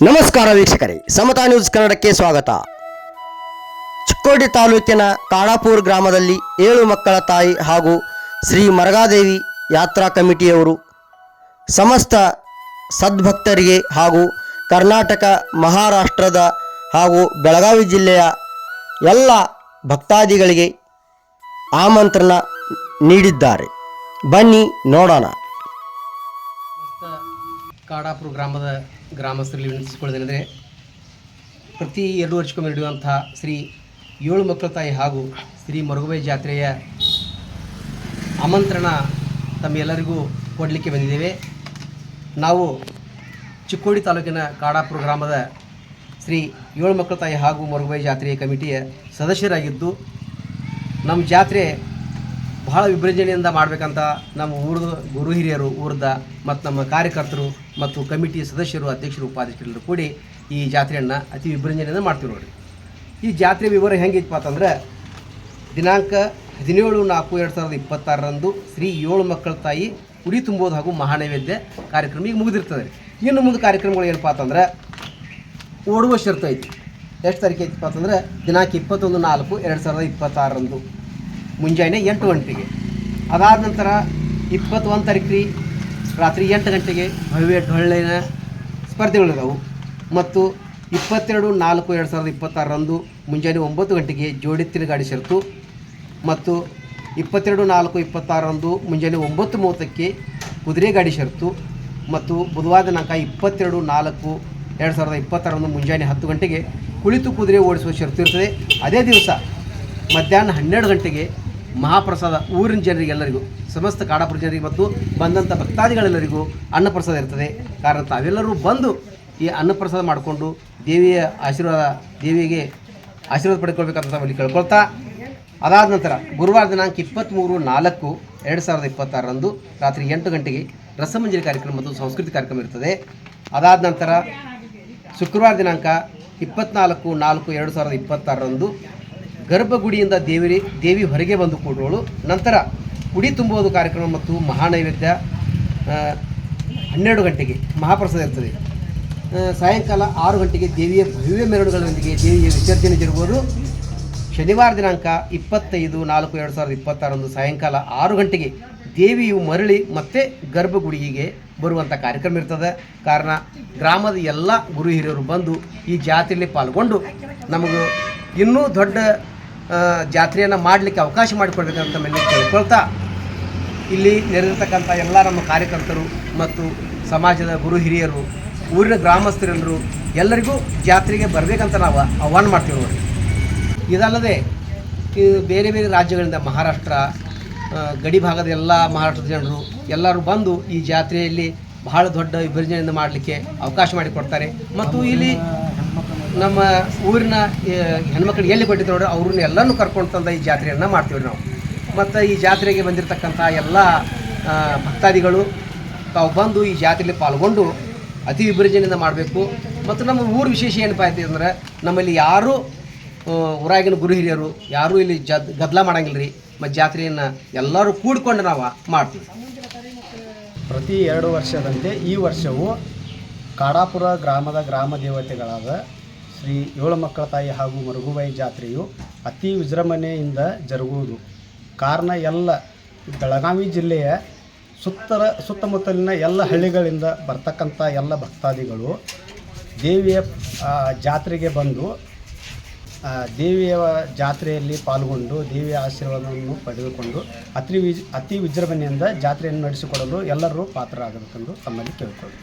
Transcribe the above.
ನಮಸ್ಕಾರ ವೀಕ್ಷಕರೇ, ಸಮತಾ ನ್ಯೂಸ್ ಕನ್ನಡಕ್ಕೆ ಸ್ವಾಗತ. ಚಿಕ್ಕೋಡಿ ತಾಲೂಕಿನ ಕಾಡಾಪುರ ಗ್ರಾಮದಲ್ಲಿ 7 ಮಕ್ಕಳ ತಾಯಿ ಹಾಗೂ ಶ್ರೀ ಮರಗಾದೇವಿ ಯಾತ್ರಾ ಕಮಿಟಿಯವರು ಸಮಸ್ತ ಸದ್ಭಕ್ತರಿಗೆ ಹಾಗೂ ಕರ್ನಾಟಕ, ಮಹಾರಾಷ್ಟ್ರದ ಹಾಗೂ ಬೆಳಗಾವಿ ಜಿಲ್ಲೆಯ ಎಲ್ಲ ಭಕ್ತಾದಿಗಳಿಗೆ ಆಮಂತ್ರಣ ನೀಡಿದ್ದಾರೆ. ಬನ್ನಿ ನೋಡೋಣ. ಕಾಡಾಪುರ ಗ್ರಾಮದ ಗ್ರಾಮಸ್ಥರಲ್ಲಿ ವಿನಂತಿಸಿಕೊಳ್ಳೋದೇನೆಂದರೆ, ಪ್ರತಿ 2 ವರ್ಷಕ್ಕೊಮ್ಮೆ ನಡೆಯುವಂತಹ ಶ್ರೀ 7 ಮಕ್ಕಳ ತಾಯಿ ಹಾಗೂ ಶ್ರೀ ಮರುಗುಬಾಯಿ ಜಾತ್ರೆಯ ಆಮಂತ್ರಣ ತಮ್ಮೆಲ್ಲರಿಗೂ ಕೊಡಲಿಕ್ಕೆ ಬಂದಿದ್ದೇವೆ. ನಾವು ಚಿಕ್ಕೋಡಿ ತಾಲೂಕಿನ ಕಾಡಾಪುರ ಗ್ರಾಮದ ಶ್ರೀ 7 ಮಕ್ಕಳ ತಾಯಿ ಹಾಗೂ ಮರುಗುಬಾಯಿ ಜಾತ್ರೆಯ ಕಮಿಟಿಯ ಸದಸ್ಯರಾಗಿದ್ದು, ನಮ್ಮ ಜಾತ್ರೆ ಬಹಳ ವಿಜೃಂಭಣೆಯಿಂದ ಮಾಡಬೇಕಂತ ನಮ್ಮ ಊರದ ಗುರು ಹಿರಿಯರು, ಊರದ ಮತ್ತು ನಮ್ಮ ಕಾರ್ಯಕರ್ತರು ಮತ್ತು ಕಮಿಟಿ ಸದಸ್ಯರು, ಅಧ್ಯಕ್ಷರು, ಉಪಾಧ್ಯಕ್ಷರೆಲ್ಲರೂ ಕೂಡಿ ಈ ಜಾತ್ರೆಯನ್ನು ಅತಿ ವಿಜೃಂಭಣೆಯಿಂದ ಮಾಡ್ತೀವಿ ನೋಡಿರಿ. ಈ ಜಾತ್ರೆ ವಿವರ ಹೆಂಗಿತ್ತಪ್ಪ ಅಂತಂದ್ರೆ, ದಿನಾಂಕ 17/4/2026 ಶ್ರೀ 7 ಮಕ್ಕಳ ತಾಯಿ ಉಡಿ ತುಂಬೋದು ಹಾಗೂ ಮಹಾನೈವೇದ್ಯ ಕಾರ್ಯಕ್ರಮ ಈಗ ಮುಗಿದಿರ್ತದೆ. ಇನ್ನು ಮುಂದೆ ಕಾರ್ಯಕ್ರಮಗಳು ಏನಪ್ಪ ಅಂತಂದ್ರೆ, ಓಡುವ ಶರ್ತು ಐತಿ. ಎಷ್ಟು ತಾರೀಕು ಐತಪ್ಪ ಅಂತಂದ್ರೆ, ದಿನಾಂಕ 21/4/2026 ಮುಂಜಾನೆ 8 ಗಂಟೆಗೆ. ಅದಾದ ನಂತರ 21 ತಾರೀಕು ರಾತ್ರಿ 8 ಗಂಟೆಗೆ ಭವ್ಯ ಡೊಳ್ಳಿನ ಸ್ಪರ್ಧೆಗಳಿದಾವೆ. ಮತ್ತು 22/4/2026 ಮುಂಜಾನೆ 9 ಗಂಟೆಗೆ ಜೋಡೆತ್ತಿನ ಗಾಡಿ ಶರ್ತು. ಮತ್ತು 22/4/26 ಮುಂಜಾನೆ 9:30ಕ್ಕೆ ಕುದುರೆ ಗಾಡಿ ಶರ್ತು. ಮತ್ತು ಬುಧವಾರ ದಿನಾಂಕ 22/4/2026 ಮುಂಜಾನೆ 10 ಗಂಟೆಗೆ ಕುಳಿತು ಕುದುರೆ ಓಡಿಸುವ ಶರ್ತು ಇರ್ತದೆ. ಅದೇ ದಿವಸ ಮಧ್ಯಾಹ್ನ 12 ಗಂಟೆಗೆ ಮಹಾಪ್ರಸಾದ ಊರಿನ ಜನರಿಗೆಲ್ಲರಿಗೂ, ಸಮಸ್ತ ಕಾಡಾಪುರ ಜನರಿಗೆ ಮತ್ತು ಬಂದಂಥ ಭಕ್ತಾದಿಗಳೆಲ್ಲರಿಗೂ ಅನ್ನಪ್ರಸಾದ ಇರ್ತದೆ. ಕಾರಣ ತಾವೆಲ್ಲರೂ ಬಂದು ಈ ಅನ್ನಪ್ರಸಾದ ಮಾಡಿಕೊಂಡು ದೇವಿಗೆ ಆಶೀರ್ವಾದ ಪಡ್ಕೊಳ್ಬೇಕಂತ ತಾವಲ್ಲಿ ಕೇಳ್ಕೊಳ್ತಾ, ಅದಾದ ನಂತರ ಗುರುವಾರ ದಿನಾಂಕ 23/4/2026 ರಾತ್ರಿ 8 ಗಂಟೆಗೆ ರಸಮಂಜರಿ ಕಾರ್ಯಕ್ರಮ ಮತ್ತು ಸಂಸ್ಕೃತಿ ಕಾರ್ಯಕ್ರಮ ಇರ್ತದೆ. ಅದಾದ ನಂತರ ಶುಕ್ರವಾರ ದಿನಾಂಕ 24/4/2026 ಗರ್ಭಗುಡಿಯಿಂದ ದೇವಿ ಹೊರಗೆ ಬಂದು ಕೂಡೋಳು. ನಂತರ ಉಡಿ ತುಂಬುವುದು ಕಾರ್ಯಕ್ರಮ ಮತ್ತು ಮಹಾನೈವೇದ್ಯ 12 ಗಂಟೆಗೆ ಮಹಾಪ್ರಸಾದ ಇರ್ತದೆ. ಸಾಯಂಕಾಲ 6 ಗಂಟೆಗೆ ದೇವಿಯ ಭವ್ಯ ಮೆರವಣಿಗೆಗಳೊಂದಿಗೆ ದೇವಿಯ ವಿಸರ್ಜನೆ ಜರುಗುವುದು. ಶನಿವಾರ ದಿನಾಂಕ 25/4/2026 ಸಾಯಂಕಾಲ 6 ಗಂಟೆಗೆ ದೇವಿಯು ಮರಳಿ ಮತ್ತೆ ಗರ್ಭಗುಡಿಗೆ ಬರುವಂಥ ಕಾರ್ಯಕ್ರಮ ಇರ್ತದೆ. ಕಾರಣ ಗ್ರಾಮದ ಎಲ್ಲ ಗುರು ಹಿರಿಯರು ಬಂದು ಈ ಜಾತ್ರೆಯಲ್ಲಿ ಪಾಲ್ಗೊಂಡು ನಮಗೂ ಇನ್ನೂ ದೊಡ್ಡ ಜಾತ್ರೆಯನ್ನು ಮಾಡಲಿಕ್ಕೆ ಅವಕಾಶ ಮಾಡಿಕೊಡ್ಬೇಕಂತ ಮೇಲೆ ಕೇಳ್ಕೊಳ್ತಾ, ಇಲ್ಲಿ ನೆರೆದಿರ್ತಕ್ಕಂಥ ಎಲ್ಲ ನಮ್ಮ ಕಾರ್ಯಕರ್ತರು ಮತ್ತು ಸಮಾಜದ ಗುರು ಹಿರಿಯರು, ಊರಿನ ಗ್ರಾಮಸ್ಥರೆಲ್ಲರೂ ಎಲ್ಲರಿಗೂ ಜಾತ್ರೆಗೆ ಬರಬೇಕಂತ ನಾವು ಆಹ್ವಾನ ಮಾಡ್ತೀವಿ ನೋಡಿ. ಇದಲ್ಲದೆ ಬೇರೆ ಬೇರೆ ರಾಜ್ಯಗಳಿಂದ, ಮಹಾರಾಷ್ಟ್ರ ಗಡಿ ಭಾಗದ ಎಲ್ಲ ಮಹಾರಾಷ್ಟ್ರದ ಜನರು ಎಲ್ಲರೂ ಬಂದು ಈ ಜಾತ್ರೆಯಲ್ಲಿ ಬಹಳ ದೊಡ್ಡ ವಿಭಜನೆಯಿಂದ ಮಾಡಲಿಕ್ಕೆ ಅವಕಾಶ ಮಾಡಿಕೊಡ್ತಾರೆ. ಮತ್ತು ಇಲ್ಲಿ ನಮ್ಮ ಊರಿನ ಹೆಣ್ಮಕ್ಳಿಗೆ ಎಲ್ಲಿ ಕೊಟ್ಟಿದ್ರು ನೋಡಿ, ಅವ್ರನ್ನ ಎಲ್ಲನೂ ಕರ್ಕೊಂಡು ತಂದ ಈ ಜಾತ್ರೆಯನ್ನು ಮಾಡ್ತೀವಿ ನಾವು. ಮತ್ತು ಈ ಜಾತ್ರೆಗೆ ಬಂದಿರತಕ್ಕಂಥ ಎಲ್ಲ ಭಕ್ತಾದಿಗಳು ತಾವು ಬಂದು ಈ ಜಾತ್ರೆಯಲ್ಲಿ ಪಾಲ್ಗೊಂಡು ಅತಿ ವಿಭಜನೆಯಿಂದ ಮಾಡಬೇಕು. ಮತ್ತು ನಮ್ಮ ಊರು ವಿಶೇಷ ಏನಪ್ಪ ಆಯ್ತು ಅಂದರೆ, ನಮ್ಮಲ್ಲಿ ಯಾರೂ ಊರಾಗಿನ ಗುರು ಹಿರಿಯರು ಯಾರೂ ಇಲ್ಲಿ ಗದ್ದಲ ಮಾಡಂಗಿಲ್ಲ ರೀ. ಮತ್ತು ಜಾತ್ರೆಯನ್ನು ಎಲ್ಲರೂ ಕೂಡಿಕೊಂಡು ನಾವು ಮಾಡ್ತೀವಿ. ಪ್ರತಿ 2 ವರ್ಷದಂತೆ ಈ ವರ್ಷವೂ ಕಾಡಾಪುರ ಗ್ರಾಮದ ಗ್ರಾಮ ದೇವತೆಗಳಾದ ಶ್ರೀ 7 ಮಕ್ಕಳ ತಾಯಿ ಹಾಗೂ ಮರುಗುಬಾಯಿ ಜಾತ್ರೆಯು ಅತಿ ವಿಜೃಂಭಣೆಯಿಂದ ಜರುಗುವುದು. ಕಾರಣ ಎಲ್ಲ ಬೆಳಗಾವಿ ಜಿಲ್ಲೆಯ ಸುತ್ತಮುತ್ತಲಿನ ಎಲ್ಲ ಹಳ್ಳಿಗಳಿಂದ ಬರ್ತಕ್ಕಂಥ ಎಲ್ಲ ಭಕ್ತಾದಿಗಳು ದೇವಿಯ ಜಾತ್ರೆಗೆ ಬಂದು ದೇವಿಯ ಜಾತ್ರೆಯಲ್ಲಿ ಪಾಲ್ಗೊಂಡು ದೇವಿಯ ಆಶೀರ್ವಾದವನ್ನು ಪಡೆದುಕೊಂಡು ಅತಿ ವಿಜೃಂಭಣೆಯಿಂದ ಜಾತ್ರೆಯನ್ನು ನಡೆಸಿಕೊಡಲು ಎಲ್ಲರೂ ಪಾತ್ರರಾಗಬೇಕೆಂದು ತಮ್ಮಲ್ಲಿ ಕೇಳಿಕೊಳ್ಳಿ.